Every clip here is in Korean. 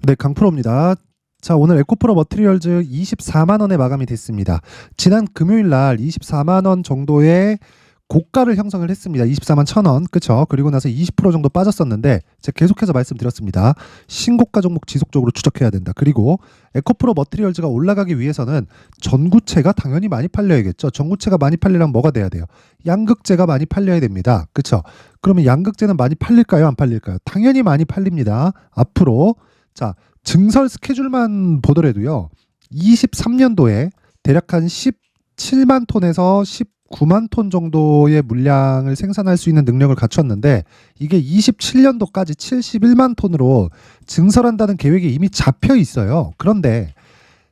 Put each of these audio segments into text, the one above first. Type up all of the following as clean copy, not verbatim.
네, 강프로입니다. 자, 오늘 에코프로 머티리얼즈 24만 원에 마감이 됐습니다. 지난 금요일 날 24만 원 정도의 고가를 형성을 했습니다. 24만 1,000원. 그쵸? 그리고 나서 20% 정도 빠졌었는데 제가 계속해서 말씀드렸습니다. 신고가 종목 지속적으로 추적해야 된다. 그리고 에코프로 머티리얼즈가 올라가기 위해서는 전구체가 당연히 많이 팔려야겠죠. 전구체가 많이 팔리려면 뭐가 돼야 돼요? 양극재가 많이 팔려야 됩니다. 그쵸? 그러면 양극재는 많이 팔릴까요? 안 팔릴까요? 당연히 많이 팔립니다. 앞으로. 자, 증설 스케줄만 보더라도요. 23년도에 대략 한 17만 톤에서 19만 톤 정도의 물량을 생산할 수 있는 능력을 갖췄는데 이게 27년도까지 71만 톤으로 증설한다는 계획이 이미 잡혀 있어요. 그런데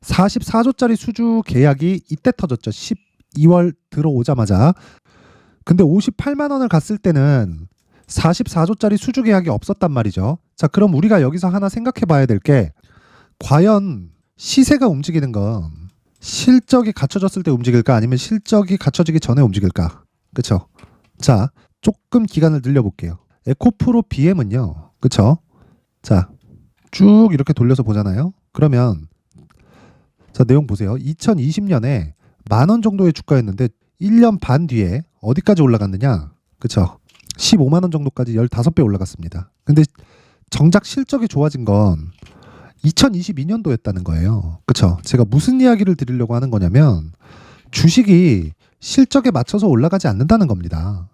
44조짜리 수주 계약이 이때 터졌죠. 12월 들어오자마자. 근데 58만 원을 갔을 때는 44조짜리 수주 계약이 없었단 말이죠. 자, 그럼 우리가 여기서 하나 생각해 봐야 될 게 과연 시세가 움직이는 건 실적이 갖춰졌을 때 움직일까 아니면 실적이 갖춰지기 전에 움직일까? 그쵸? 자, 조금 기간을 늘려볼게요. 에코프로 BM은요. 그쵸? 자, 쭉 이렇게 돌려서 보잖아요. 그러면 자, 내용 보세요. 2020년에 10,000원 정도의 주가였는데 1년 반 뒤에 어디까지 올라갔느냐? 그쵸? 15만 원 정도까지 15배 올라갔습니다. 근데 정작 실적이 좋아진 건 2022년도였다는 거예요. 그쵸? 제가 무슨 이야기를 드리려고 하는 거냐면 주식이 실적에 맞춰서 올라가지 않는다는 겁니다.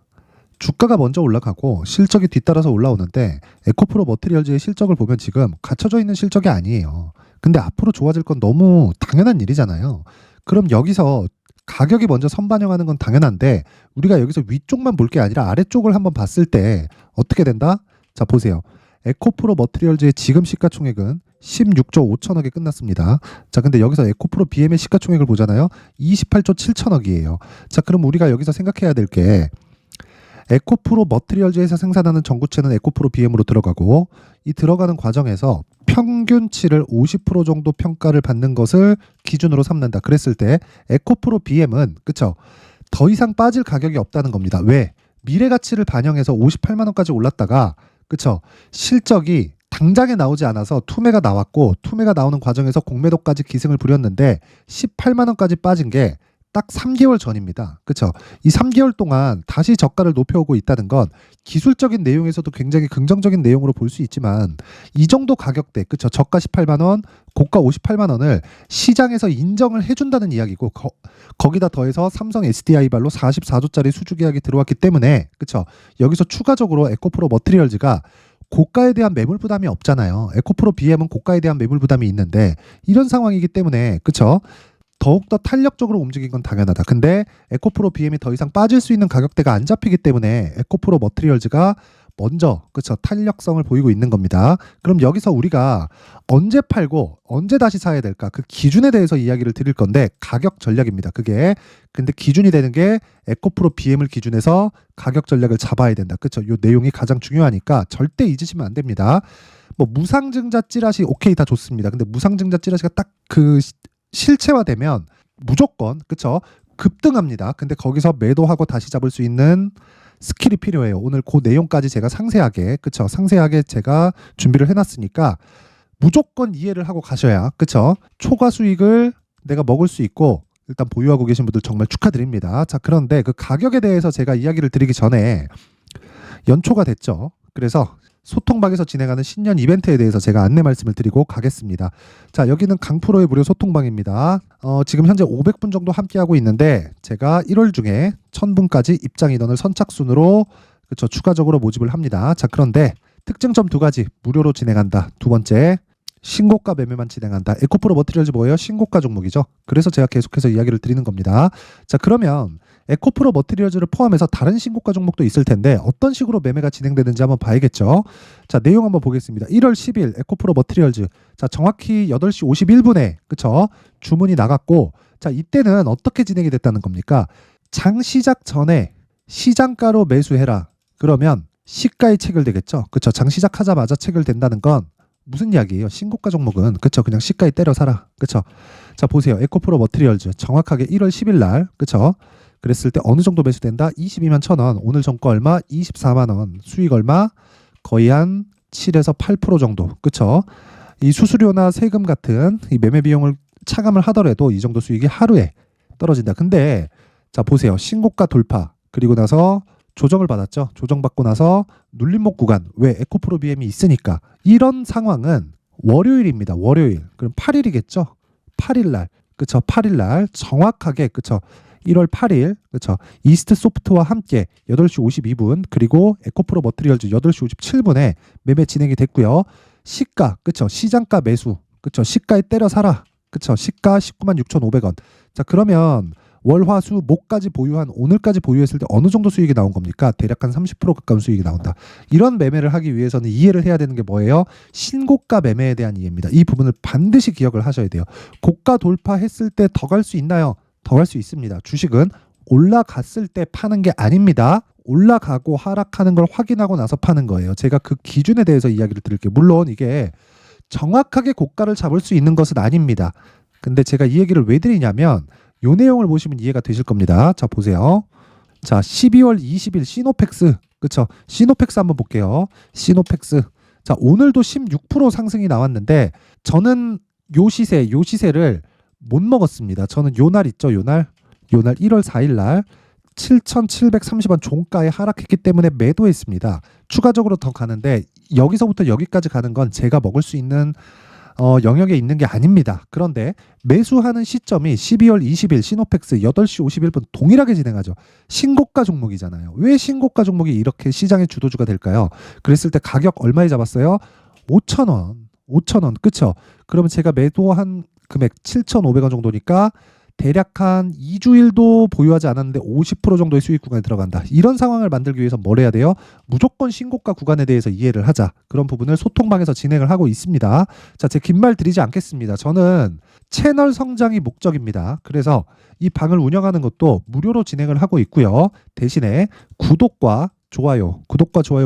주가가 먼저 올라가고 실적이 뒤따라서 올라오는데 에코프로 머티리얼즈의 실적을 보면 지금 갖춰져 있는 실적이 아니에요. 근데 앞으로 좋아질 건 너무 당연한 일이잖아요. 그럼 여기서 가격이 먼저 선반영하는 건 당연한데 우리가 여기서 위쪽만 볼 게 아니라 아래쪽을 한번 봤을 때 어떻게 된다? 자, 보세요. 에코프로 머티리얼즈의 지금 시가총액은 16조 5천억에 끝났습니다. 자, 근데 여기서 에코프로 BM의 시가총액을 보잖아요. 28조 7천억이에요. 자, 그럼 우리가 여기서 생각해야 될 게 에코프로 머티리얼즈에서 생산하는 전구체는 에코프로 BM으로 들어가고 이 들어가는 과정에서 평균치를 50% 정도 평가를 받는 것을 기준으로 삼는다. 그랬을 때 에코프로 BM은 그쵸? 더 이상 빠질 가격이 없다는 겁니다. 왜? 미래 가치를 반영해서 58만 원까지 올랐다가 그쵸? 실적이 당장에 나오지 않아서 투매가 나왔고 투매가 나오는 과정에서 공매도까지 기승을 부렸는데 18만 원까지 빠진 게 딱 3개월 전입니다. 그쵸? 이 3개월 동안 다시 저가를 높여오고 있다는 건 기술적인 내용에서도 굉장히 긍정적인 내용으로 볼 수 있지만 이 정도 가격대, 그쵸? 저가 18만 원, 고가 58만 원을 시장에서 인정을 해준다는 이야기고 거기다 더해서 삼성 SDI발로 44조짜리 수주 계약이 들어왔기 때문에 그쵸? 여기서 추가적으로 에코프로 머티리얼즈가 고가에 대한 매물 부담이 없잖아요. 에코프로 BM은 고가에 대한 매물 부담이 있는데 이런 상황이기 때문에 그쵸? 더욱더 탄력적으로 움직인 건 당연하다. 근데 에코프로 BM이 더 이상 빠질 수 있는 가격대가 안 잡히기 때문에 에코프로 머티리얼즈가 먼저 그쵸 탄력성을 보이고 있는 겁니다. 그럼 여기서 우리가 언제 팔고 언제 다시 사야 될까? 그 기준에 대해서 이야기를 드릴 건데 가격 전략입니다. 그게 근데 기준이 되는 게 에코프로 BM을 기준해서 가격 전략을 잡아야 된다. 그쵸? 요 내용이 가장 중요하니까 절대 잊으시면 안 됩니다. 뭐 무상증자 찌라시 오케이 다 좋습니다. 근데 무상증자 찌라시가 딱 그 실체화되면 무조건 그쵸 급등합니다. 근데 거기서 매도하고 다시 잡을 수 있는 스킬이 필요해요. 오늘 그 내용까지 제가 상세하게 그쵸 상세하게 제가 준비를 해놨으니까 무조건 이해를 하고 가셔야 그쵸 초과 수익을 내가 먹을 수 있고 일단 보유하고 계신 분들 정말 축하드립니다. 자, 그런데 그 가격에 대해서 제가 이야기를 드리기 전에 연초가 됐죠. 그래서 소통방에서 진행하는 신년 이벤트에 대해서 제가 안내 말씀을 드리고 가겠습니다. 자, 여기는 강프로의 무료 소통방입니다. 지금 현재 500분 정도 함께하고 있는데 제가 1월 중에 1000분까지 입장 인원을 선착순으로 그쵸, 추가적으로 모집을 합니다. 자, 그런데 특징점 2가지 무료로 진행한다. 두 번째 신고가 매매만 진행한다. 에코프로 머티리얼즈 뭐예요? 신고가 종목이죠. 그래서 제가 계속해서 이야기를 드리는 겁니다. 자, 그러면 에코프로 머티리얼즈를 포함해서 다른 신고가 종목도 있을 텐데 어떤 식으로 매매가 진행되는지 한번 봐야겠죠. 자, 내용 한번 보겠습니다. 1월 10일 에코프로 머티리얼즈 자 정확히 8시 51분에 그쵸 주문이 나갔고 자 이때는 어떻게 진행이 됐다는 겁니까? 장 시작 전에 시장가로 매수해라. 그러면 시가에 체결되겠죠. 그쵸? 장 시작하자마자 체결된다는 건 무슨 이야기예요? 신고가 종목은 그쵸 그냥 시가에 때려 사라. 그쵸? 자, 보세요. 에코프로 머티리얼즈 정확하게 1월 10일 날 그쵸? 그랬을 때 어느 정도 매수된다? 22만 1,000원. 오늘 정가 얼마? 24만 원. 수익 얼마? 거의 한 7에서 8% 정도. 그쵸? 이 수수료나 세금 같은 이 매매 비용을 차감을 하더라도 이 정도 수익이 하루에 떨어진다. 근데 자 보세요. 신고가 돌파 그리고 나서 조정을 받았죠. 조정받고 나서 눌림목 구간 왜 에코프로 BM이 있으니까 이런 상황은 월요일입니다. 월요일. 그럼 8일이겠죠. 8일 날. 그쵸. 8일 날 정확하게 그쵸. 1월 8일 그쵸. 이스트 소프트와 함께 8시 52분 그리고 에코프로 머트리얼즈 8시 57분에 매매 진행이 됐고요. 시가 그쵸. 시장가 매수 그쵸. 시가에 때려 사라. 그쵸. 시가 19만 6,500원. 자 그러면 월화수 목까지 보유한 오늘까지 보유했을 때 어느 정도 수익이 나온 겁니까? 대략 한 30% 가까운 수익이 나온다. 이런 매매를 하기 위해서는 이해를 해야 되는 게 뭐예요? 신고가 매매에 대한 이해입니다. 이 부분을 반드시 기억을 하셔야 돼요. 고가 돌파했을 때 더 갈 수 있나요? 더 갈 수 있습니다. 주식은 올라갔을 때 파는 게 아닙니다. 올라가고 하락하는 걸 확인하고 나서 파는 거예요. 제가 그 기준에 대해서 이야기를 드릴게요. 물론 이게 정확하게 고가를 잡을 수 있는 것은 아닙니다. 근데 제가 이 얘기를 왜 드리냐면 요 내용을 보시면 이해가 되실 겁니다. 자 보세요. 자 12월 20일 시노펙스 그쵸? 시노펙스 한번 볼게요. 시노펙스 자 오늘도 16% 상승이 나왔는데 저는 요 시세를 못 먹었습니다. 저는 요 날 있죠. 요 날 1월 4일 날 7,730원 종가에 하락했기 때문에 매도했습니다. 추가적으로 더 가는데 여기서부터 여기까지 가는 건 제가 먹을 수 있는 영역에 있는 게 아닙니다. 그런데 매수하는 시점이 12월 20일 시노펙스 8시 51분 동일하게 진행하죠. 신고가 종목이잖아요. 왜 신고가 종목이 이렇게 시장의 주도주가 될까요? 그랬을 때 가격 얼마에 잡았어요? 5,000원. 그쵸? 그러면 제가 매도한 금액 7,500원 정도니까 대략 한 2주일도 보유하지 않았는데 50% 정도의 수익 구간에 들어간다. 이런 상황을 만들기 위해서 뭘 해야 돼요? 무조건 신고가 구간에 대해서 이해를 하자. 그런 부분을 소통방에서 진행을 하고 있습니다. 자, 제 긴 말 드리지 않겠습니다. 저는 채널 성장이 목적입니다. 그래서 이 방을 운영하는 것도 무료로 진행을 하고 있고요. 대신에 구독과 좋아요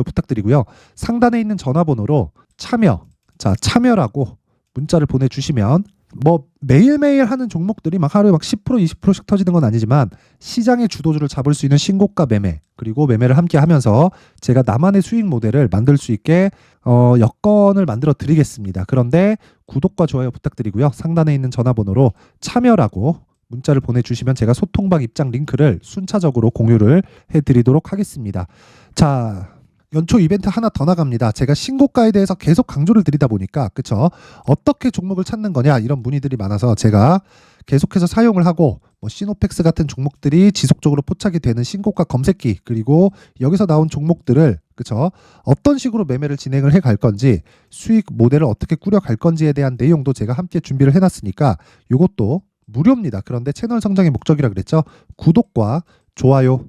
부탁드리고요. 상단에 있는 전화번호로 참여라고 문자를 보내주시면 뭐 매일매일 하는 종목들이 막 하루에 막 10% 20%씩 터지는 건 아니지만 시장의 주도주를 잡을 수 있는 신고가 매매 그리고 매매를 함께 하면서 제가 나만의 수익 모델을 만들 수 있게 여건을 만들어 드리겠습니다. 그런데 구독과 좋아요 부탁드리고요. 상단에 있는 전화번호로 참여라고 문자를 보내주시면 제가 소통방 입장 링크를 순차적으로 공유를 해드리도록 하겠습니다. 자, 연초 이벤트 하나 더 나갑니다. 제가 신고가에 대해서 계속 강조를 드리다 보니까 그쵸? 어떻게 종목을 찾는 거냐 이런 문의들이 많아서 제가 계속해서 사용을 하고 뭐 시노펙스 같은 종목들이 지속적으로 포착이 되는 신고가 검색기 그리고 여기서 나온 종목들을 그쵸? 어떤 식으로 매매를 진행을 해 갈 건지 수익 모델을 어떻게 꾸려 갈 건지에 대한 내용도 제가 함께 준비를 해놨으니까 이것도 무료입니다. 그런데 채널 성장의 목적이라 그랬죠. 구독과 좋아요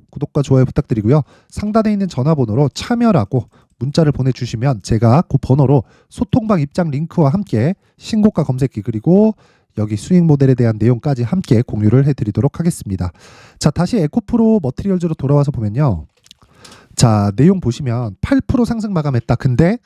부탁드리고요. 상단에 있는 전화번호로 참여라고 문자를 보내주시면 제가 그 번호로 소통방 입장 링크와 함께 신고가 검색기 그리고 여기 수익 모델에 대한 내용까지 함께 공유를 해드리도록 하겠습니다. 자, 다시 에코프로 머티리얼즈로 돌아와서 보면요. 자, 내용 보시면 8% 상승 마감했다. 근데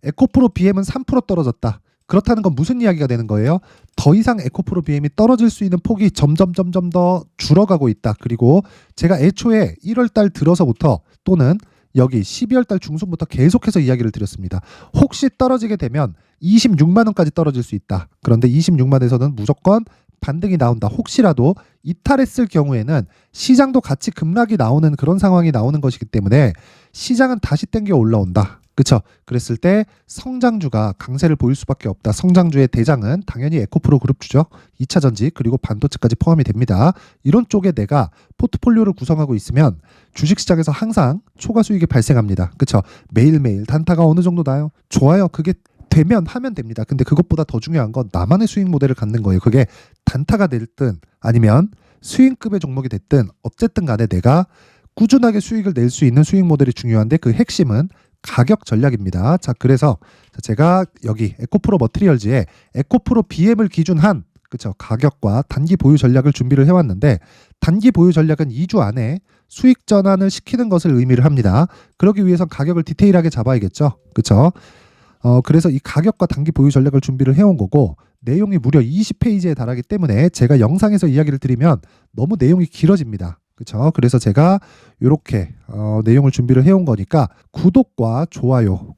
에코프로 BM은 3% 떨어졌다. 그렇다는 건 무슨 이야기가 되는 거예요? 더 이상 에코프로 BM이 떨어질 수 있는 폭이 점점 더 줄어가고 있다. 그리고 제가 애초에 1월달 들어서부터 또는 여기 12월달 중순부터 계속해서 이야기를 드렸습니다. 혹시 떨어지게 되면 26만 원까지 떨어질 수 있다. 그런데 26만에서는 무조건 반등이 나온다. 혹시라도 이탈했을 경우에는 시장도 같이 급락이 나오는 그런 상황이 나오는 것이기 때문에 시장은 다시 땡겨 올라온다. 그쵸? 그랬을 때 성장주가 강세를 보일 수밖에 없다. 성장주의 대장은 당연히 에코프로 그룹주죠. 2차전지 그리고 반도체까지 포함이 됩니다. 이런 쪽에 내가 포트폴리오를 구성하고 있으면 주식시장에서 항상 초과 수익이 발생합니다. 그쵸? 매일매일 단타가 어느 정도 나요? 좋아요. 그게 되면 하면 됩니다. 근데 그것보다 더 중요한 건 나만의 수익 모델을 갖는 거예요. 그게 단타가 됐든 아니면 수익급의 종목이 됐든 어쨌든 간에 내가 꾸준하게 수익을 낼 수 있는 수익 모델이 중요한데 그 핵심은 가격 전략입니다. 자, 그래서 제가 여기 에코프로 머티리얼즈에 에코프로 BM을 기준한 그쵸 가격과 단기 보유 전략을 준비를 해왔는데 단기 보유 전략은 2주 안에 수익 전환을 시키는 것을 의미를 합니다. 그러기 위해선 가격을 디테일하게 잡아야겠죠. 그쵸? 그래서 이 가격과 단기 보유 전략을 준비를 해온 거고 내용이 무려 20페이지에 달하기 때문에 제가 영상에서 이야기를 드리면 너무 내용이 길어집니다. 그렇죠? 그래서 제가 이렇게 내용을 준비를 해온 거니까 구독과 좋아요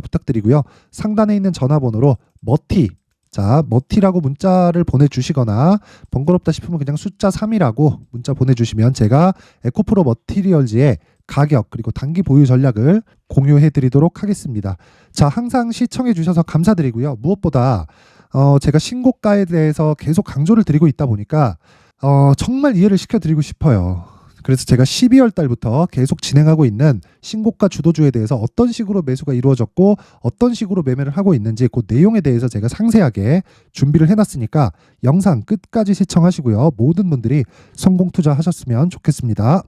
부탁드리고요. 상단에 있는 전화번호로 머티, 자, 머티라고 문자를 보내주시거나 번거롭다 싶으면 그냥 숫자 3이라고 문자 보내주시면 제가 에코프로 머티리얼즈의 가격 그리고 단기 보유 전략을 공유해 드리도록 하겠습니다. 자, 항상 시청해 주셔서 감사드리고요. 무엇보다 제가 신고가에 대해서 계속 강조를 드리고 있다 보니까 정말 이해를 시켜드리고 싶어요. 그래서 제가 12월 달부터 계속 진행하고 있는 신고가 주도주에 대해서 어떤 식으로 매수가 이루어졌고 어떤 식으로 매매를 하고 있는지 그 내용에 대해서 제가 상세하게 준비를 해놨으니까 영상 끝까지 시청하시고요. 모든 분들이 성공 투자하셨으면 좋겠습니다.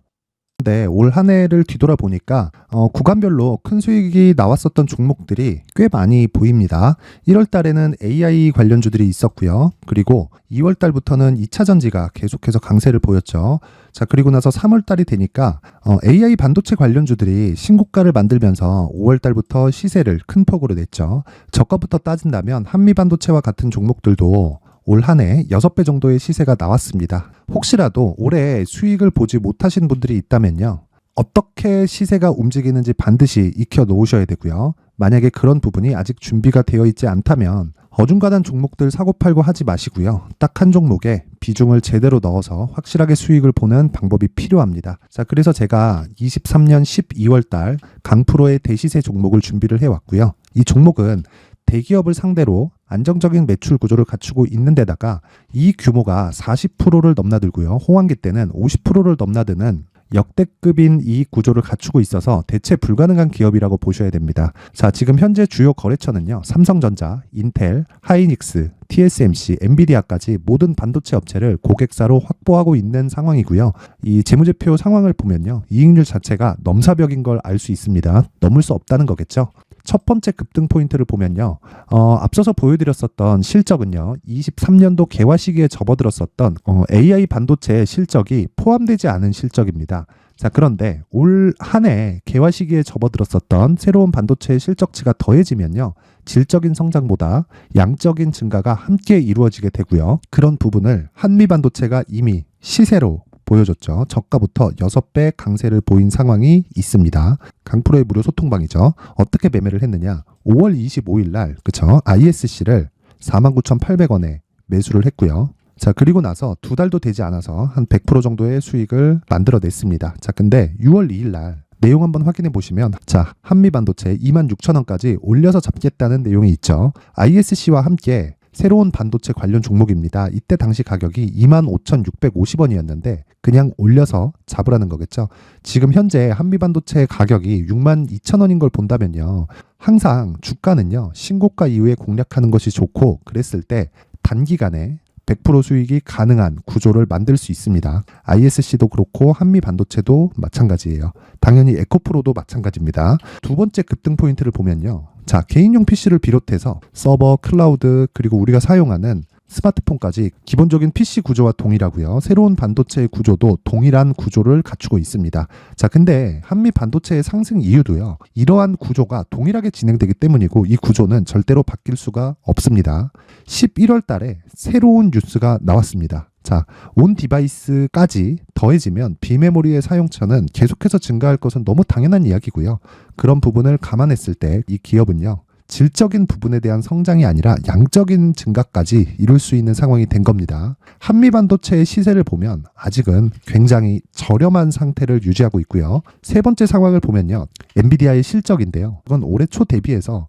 네, 올 한 해를 뒤돌아보니까 구간별로 큰 수익이 나왔었던 종목들이 꽤 많이 보입니다. 1월 달에는 AI 관련주들이 있었고요. 그리고 2월 달부터는 2차 전지가 계속해서 강세를 보였죠. 자, 그리고 나서 3월 달이 되니까 AI 반도체 관련주들이 신고가를 만들면서 5월 달부터 시세를 큰 폭으로 냈죠. 저가부터 따진다면 한미반도체와 같은 종목들도 올 한 해 6배 정도의 시세가 나왔습니다. 혹시라도 올해 수익을 보지 못하신 분들이 있다면요. 어떻게 시세가 움직이는지 반드시 익혀 놓으셔야 되고요. 만약에 그런 부분이 아직 준비가 되어 있지 않다면 어중간한 종목들 사고팔고 하지 마시고요. 딱 한 종목에 비중을 제대로 넣어서 확실하게 수익을 보는 방법이 필요합니다. 자, 그래서 제가 23년 12월 달 강프로의 대시세 종목을 준비를 해왔고요. 이 종목은 대기업을 상대로 안정적인 매출 구조를 갖추고 있는 데다가 이 규모가 40%를 넘나들고요. 호황기 때는 50%를 넘나드는 역대급인 이익 구조를 갖추고 있어서 대체 불가능한 기업이라고 보셔야 됩니다. 자, 지금 현재 주요 거래처는요. 삼성전자, 인텔, 하이닉스, TSMC, 엔비디아까지 모든 반도체 업체를 고객사로 확보하고 있는 상황이고요. 이 재무제표 상황을 보면요. 이익률 자체가 넘사벽인 걸 알 수 있습니다. 넘을 수 없다는 거겠죠. 첫 번째 급등 포인트를 보면요. 앞서서 보여드렸었던 실적은요. 23년도 개화 시기에 접어들었었던 AI 반도체 실적이 포함되지 않은 실적입니다. 자, 그런데 올 한 해 개화 시기에 접어들었었던 새로운 반도체 실적치가 더해지면요. 질적인 성장보다 양적인 증가가 함께 이루어지게 되고요. 그런 부분을 한미반도체가 이미 시세로 보여줬죠. 저가부터 6배 강세를 보인 상황이 있습니다. 강프로의 무료 소통방이죠. 어떻게 매매를 했느냐. 5월 25일 날 그쵸? ISC를 49,800원에 매수를 했고요. 자, 그리고 나서 2달도 되지 않아서 한 100% 정도의 수익을 만들어냈습니다. 자, 근데 6월 2일 날 내용 한번 확인해 보시면 자, 한미반도체 26,000원까지 올려서 잡겠다는 내용이 있죠. ISC와 함께 새로운 반도체 관련 종목입니다. 이때 당시 가격이 25,650원이었는데 그냥 올려서 잡으라는 거겠죠. 지금 현재 한미반도체 가격이 62,000원인 걸 본다면요. 항상 주가는요. 신고가 이후에 공략하는 것이 좋고 그랬을 때 단기간에 100% 수익이 가능한 구조를 만들 수 있습니다. ISC도 그렇고 한미반도체도 마찬가지예요. 당연히 에코프로도 마찬가지입니다. 두 번째 급등 포인트를 보면요. 자, 개인용 PC를 비롯해서 서버, 클라우드, 그리고 우리가 사용하는 스마트폰까지 기본적인 PC 구조와 동일하고요. 새로운 반도체의 구조도 동일한 구조를 갖추고 있습니다. 자, 근데 한미 반도체의 상승 이유도요. 이러한 구조가 동일하게 진행되기 때문이고 이 구조는 절대로 바뀔 수가 없습니다. 11월 달에 새로운 뉴스가 나왔습니다. 자, 온 디바이스까지 더해지면 비메모리의 사용처는 계속해서 증가할 것은 너무 당연한 이야기고요. 그런 부분을 감안했을 때 이 기업은요. 질적인 부분에 대한 성장이 아니라 양적인 증가까지 이룰 수 있는 상황이 된 겁니다. 한미반도체의 시세를 보면 아직은 굉장히 저렴한 상태를 유지하고 있고요. 세 번째 상황을 보면요. 엔비디아의 실적인데요. 이건 올해 초 대비해서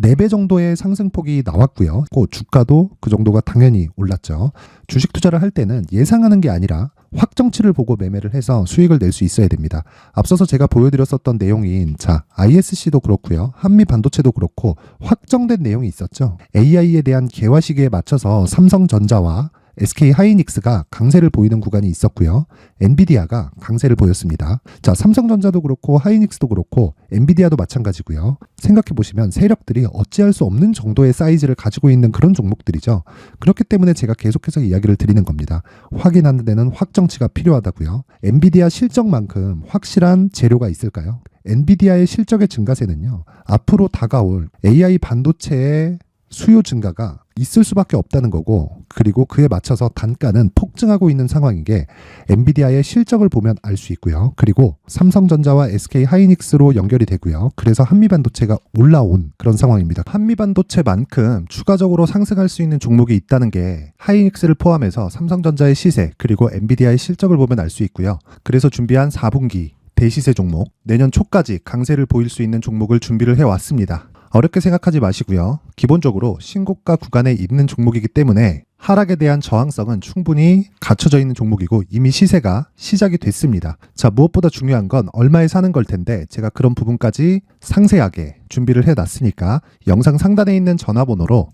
4배 정도의 상승폭이 나왔고요. 그 주가도 그 정도가 당연히 올랐죠. 주식 투자를 할 때는 예상하는 게 아니라 확정치를 보고 매매를 해서 수익을 낼 수 있어야 됩니다. 앞서서 제가 보여드렸었던 내용인 자, ISC도 그렇고요. 한미반도체도 그렇고 확정된 내용이 있었죠. AI에 대한 개화 시기에 맞춰서 삼성전자와 SK 하이닉스가 강세를 보이는 구간이 있었고요. 엔비디아가 강세를 보였습니다. 자, 삼성전자도 그렇고 하이닉스도 그렇고 엔비디아도 마찬가지고요. 생각해 보시면 세력들이 어찌할 수 없는 정도의 사이즈를 가지고 있는 그런 종목들이죠. 그렇기 때문에 제가 계속해서 이야기를 드리는 겁니다. 확인하는 데는 확정치가 필요하다고요. 엔비디아 실적만큼 확실한 재료가 있을까요? 엔비디아의 실적의 증가세는요. 앞으로 다가올 AI 반도체의 수요 증가가 있을 수밖에 없다는 거고, 그리고 그에 맞춰서 단가는 폭증하고 있는 상황인 게 엔비디아의 실적을 보면 알 수 있고요. 그리고 삼성전자와 SK 하이닉스로 연결이 되고요. 그래서 한미반도체가 올라온 그런 상황입니다. 한미반도체만큼 추가적으로 상승할 수 있는 종목이 있다는 게 하이닉스를 포함해서 삼성전자의 시세 그리고 엔비디아의 실적을 보면 알 수 있고요. 그래서 준비한 4분기 대시세 종목, 내년 초까지 강세를 보일 수 있는 종목을 준비를 해왔습니다. 어렵게 생각하지 마시고요. 기본적으로 신고가 구간에 있는 종목이기 때문에 하락에 대한 저항성은 충분히 갖춰져 있는 종목이고 이미 시세가 시작이 됐습니다. 자, 무엇보다 중요한 건 얼마에 사는 걸 텐데 제가 그런 부분까지 상세하게 준비를 해놨으니까 영상 상단에 있는 전화번호로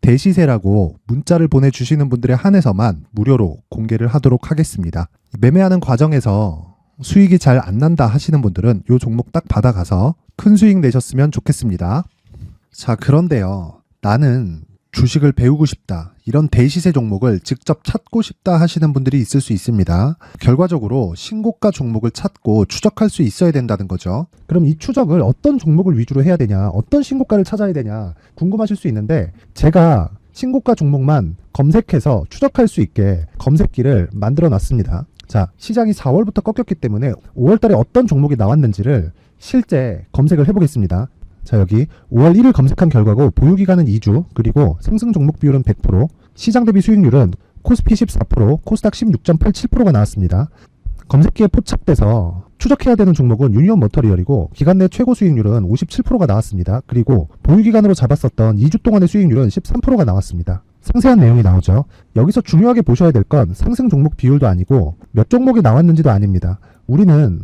대시세라고 문자를 보내주시는 분들에 한해서만 무료로 공개를 하도록 하겠습니다. 매매하는 과정에서 수익이 잘 안 난다 하시는 분들은 이 종목 딱 받아가서 큰 수익 내셨으면 좋겠습니다. 자, 그런데요. 나는 주식을 배우고 싶다. 이런 대시세 종목을 직접 찾고 싶다 하시는 분들이 있을 수 있습니다. 결과적으로 신고가 종목을 찾고 추적할 수 있어야 된다는 거죠. 그럼 이 추적을 어떤 종목을 위주로 해야 되냐, 어떤 신고가를 찾아야 되냐 궁금하실 수 있는데 제가 신고가 종목만 검색해서 추적할 수 있게 검색기를 만들어 놨습니다. 자, 시장이 4월부터 꺾였기 때문에 5월 달에 어떤 종목이 나왔는지를 실제 검색을 해보겠습니다. 자, 여기 5월 1일 검색한 결과고 보유기간은 2주, 그리고 상승 종목 비율은 100%, 시장 대비 수익률은 코스피 14%, 코스닥 16.87%가 나왔습니다. 검색기에 포착돼서 추적해야 되는 종목은 유니온 머터리얼이고 기간 내 최고 수익률은 57%가 나왔습니다. 그리고 보유기간으로 잡았었던 2주 동안의 수익률은 13%가 나왔습니다. 상세한 내용이 나오죠. 여기서 중요하게 보셔야 될 건 상승 종목 비율도 아니고 몇 종목이 나왔는지도 아닙니다. 우리는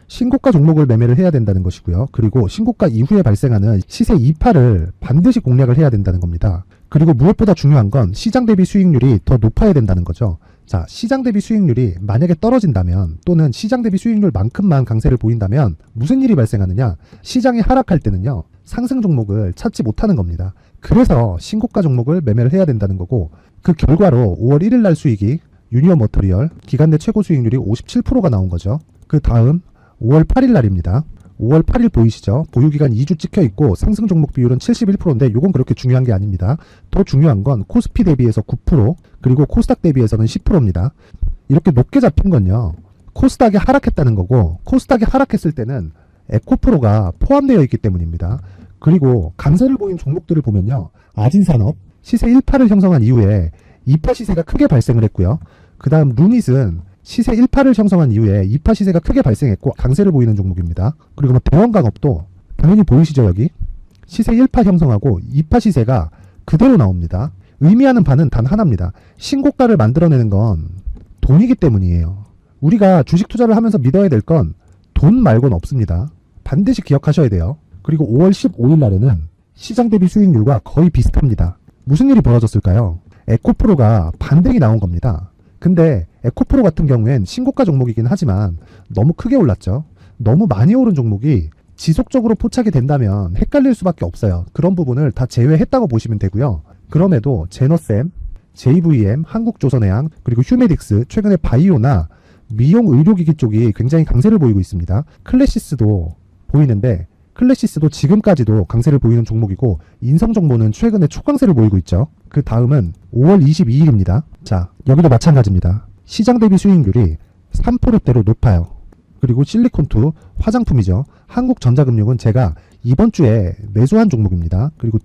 신고가 종목을 매매를 해야 된다는 것이고요. 그리고 신고가 이후에 발생하는 시세 이파를 반드시 공략을 해야 된다는 겁니다. 그리고 무엇보다 중요한 건 시장 대비 수익률이 더 높아야 된다는 거죠. 자, 시장 대비 수익률이 만약에 떨어진다면 또는 시장 대비 수익률만큼만 강세를 보인다면 무슨 일이 발생하느냐? 시장이 하락할 때는요. 상승 종목을 찾지 못하는 겁니다. 그래서 신고가 종목을 매매를 해야 된다는 거고 그 결과로 5월 1일 날 수익이 유니온 머터리얼 기간 내 최고 수익률이 57%가 나온 거죠. 그 다음 5월 8일 날입니다. 5월 8일 보이시죠? 보유기간 2주 찍혀 있고 상승 종목 비율은 71%인데 이건 그렇게 중요한 게 아닙니다. 더 중요한 건 코스피 대비해서 9% 그리고 코스닥 대비해서는 10%입니다. 이렇게 높게 잡힌 건요. 코스닥이 하락했다는 거고 코스닥이 하락했을 때는 에코프로가 포함되어 있기 때문입니다. 그리고 강세를 보인 종목들을 보면요. 아진산업 시세 1파를 형성한 이후에 2파 시세가 크게 발생을 했고요. 그 다음 루닛은 시세 1파를 형성한 이후에 2파 시세가 크게 발생했고 강세를 보이는 종목입니다. 그리고 대원강업도 당연히 보이시죠 여기? 시세 1파 형성하고 2파 시세가 그대로 나옵니다. 의미하는 바는 단 하나입니다. 신고가를 만들어내는 건 돈이기 때문이에요. 우리가 주식 투자를 하면서 믿어야 될 건 돈 말고는 없습니다. 반드시 기억하셔야 돼요. 그리고 5월 15일 날에는 시장 대비 수익률과 거의 비슷합니다. 무슨 일이 벌어졌을까요? 에코프로가 반등이 나온 겁니다. 근데 에코프로 같은 경우엔 신고가 종목이긴 하지만 너무 크게 올랐죠. 너무 많이 오른 종목이 지속적으로 포착이 된다면 헷갈릴 수밖에 없어요. 그런 부분을 다 제외했다고 보시면 되고요. 그럼에도 제너셈, JVM, 한국조선해양, 그리고 휴메딕스, 최근에 바이오나 미용 의료기기 쪽이 굉장히 강세를 보이고 있습니다. 클래시스도 보이는데 클래시스도 지금까지도 강세를 보이는 종목이고 인성정보는 최근에 초강세를 보이고 있죠. 그 다음은 5월 22일입니다. 자, 여기도 마찬가지입니다. 시장 대비 수익률이 3%대로 높아요. 그리고 실리콘2 화장품이죠. 한국전자금융은 제가 이번 주에 매수한 종목입니다. 그리고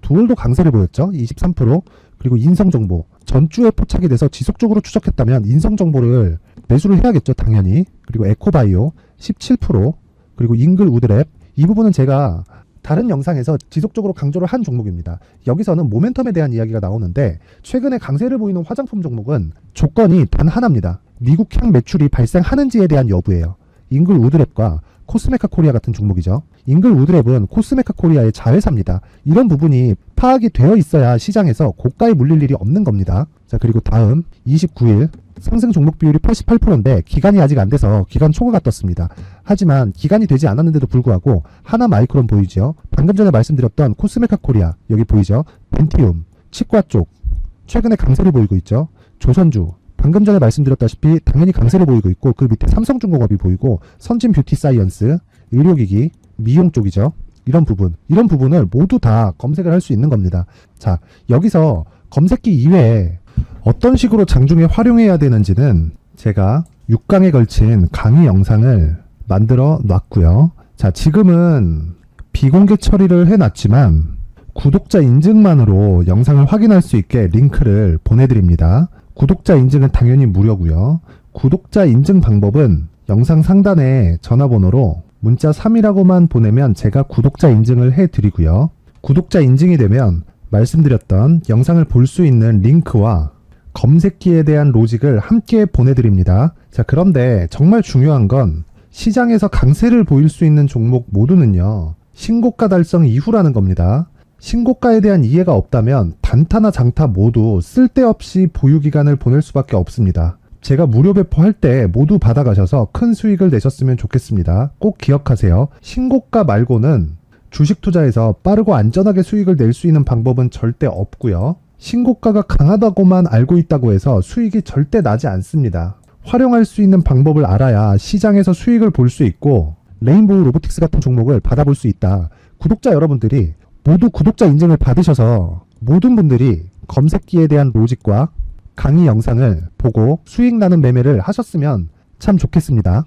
두올도 강세를 보였죠. 23%. 그리고 인성정보 전주에 포착이 돼서 지속적으로 추적했다면 인성정보를 매수를 해야겠죠. 당연히. 그리고 에코바이오 17%. 그리고 잉글 우드랩 이 부분은 제가 다른 영상에서 지속적으로 강조를 한 종목입니다. 여기서는 모멘텀에 대한 이야기가 나오는데 최근에 강세를 보이는 화장품 종목은 조건이 단 하나입니다. 미국향 매출이 발생하는지에 대한 여부예요. 잉글 우드랩과 코스메카 코리아 같은 종목이죠. 잉글 우드랩은 코스메카 코리아의 자회사입니다. 이런 부분이 파악이 되어 있어야 시장에서 고가에 물릴 일이 없는 겁니다. 자, 그리고 다음 29일 상승 종목 비율이 88%인데 기간이 아직 안 돼서 기간 초과가 떴습니다. 하지만 기간이 되지 않았는데도 불구하고 하나 마이크론 보이죠. 방금 전에 말씀드렸던 코스메카 코리아 여기 보이죠. 벤티움 치과 쪽 최근에 강세를 보이고 있죠. 조선주 방금 전에 말씀드렸다시피 당연히 강세를 보이고 있고 그 밑에 삼성중공업이 보이고 선진 뷰티 사이언스 의료기기 미용 쪽이죠. 이런 부분을 모두 다 검색을 할 수 있는 겁니다. 자, 여기서 검색기 이외에 어떤 식으로 장중에 활용해야 되는지는 제가 6강에 걸친 강의 영상을 만들어 놨고요. 자, 지금은 비공개 처리를 해놨지만 구독자 인증만으로 영상을 확인할 수 있게 링크를 보내드립니다. 구독자 인증은 당연히 무료고요. 구독자 인증 방법은 영상 상단에 전화번호로 문자 3이라고만 보내면 제가 구독자 인증을 해드리고요. 구독자 인증이 되면 말씀드렸던 영상을 볼 수 있는 링크와 검색기에 대한 로직을 함께 보내드립니다. 자, 그런데 정말 중요한 건 시장에서 강세를 보일 수 있는 종목 모두는요, 신고가 달성 이후라는 겁니다. 신고가에 대한 이해가 없다면 단타나 장타 모두 쓸데없이 보유기간을 보낼 수밖에 없습니다. 제가 무료 배포할 때 모두 받아가셔서 큰 수익을 내셨으면 좋겠습니다. 꼭 기억하세요. 신고가 말고는 주식 투자에서 빠르고 안전하게 수익을 낼 수 있는 방법은 절대 없고요. 신고가가 강하다고만 알고 있다고 해서 수익이 절대 나지 않습니다. 활용할 수 있는 방법을 알아야 시장에서 수익을 볼 수 있고 레인보우 로보틱스 같은 종목을 받아볼 수 있다. 구독자 여러분들이 모두 구독자 인증을 받으셔서 모든 분들이 검색기에 대한 로직과 강의 영상을 보고 수익 나는 매매를 하셨으면 참 좋겠습니다.